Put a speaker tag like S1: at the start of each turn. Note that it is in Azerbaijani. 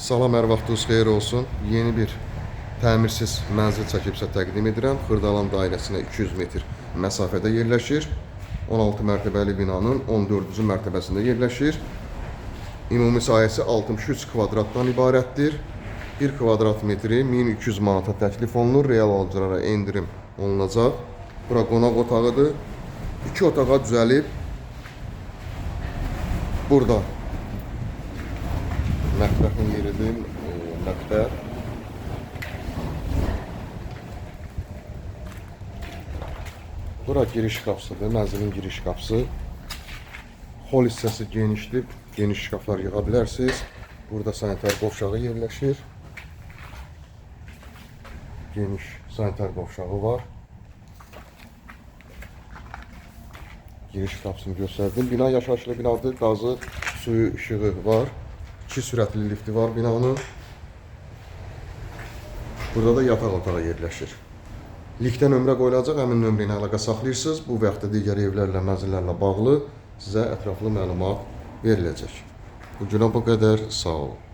S1: Salam, hər vaxtınız xeyir olsun. Yeni bir təmirsiz mənzil çəkibsə təqdim edirəm. Xırdalan dairəsinə 200 metr məsafədə yerləşir. 16 mərtəbəli binanın 14-cü mərtəbəsində yerləşir. Ümumi sahəsi 63 kvadratdan ibarətdir. 1 kvadrat metri 1200 manata təklif olunur. Real alıcılara endirim olunacaq. Bura qonaq otağıdır. 2 otağa düzəlib. Burada mətbəxin yeridir, mətbəx. Bura giriş qapısıdır, mənzilin giriş qapısı. Hol hissəsi genişdir, geniş şkaflar yığa bilərsiniz. Burada sanitar qovşağı yerləşir. Geniş sanitar qovşağı var. Giriş qapısını göstərdim. Bina yaşayışlı binadır, qazı, suyu, işığı var. 2 sürətli lifti var binanın. Burada da yataq otağı yerləşir. Liftə nömrə qoyulacaq, həmin nömrə ilə əlaqə saxlayırsınız. Bu və yaxud da digər evlərlə, mənzillərlə bağlı sizə ətraflı məlumat veriləcək. Bu günə bu qədər, sağ olun.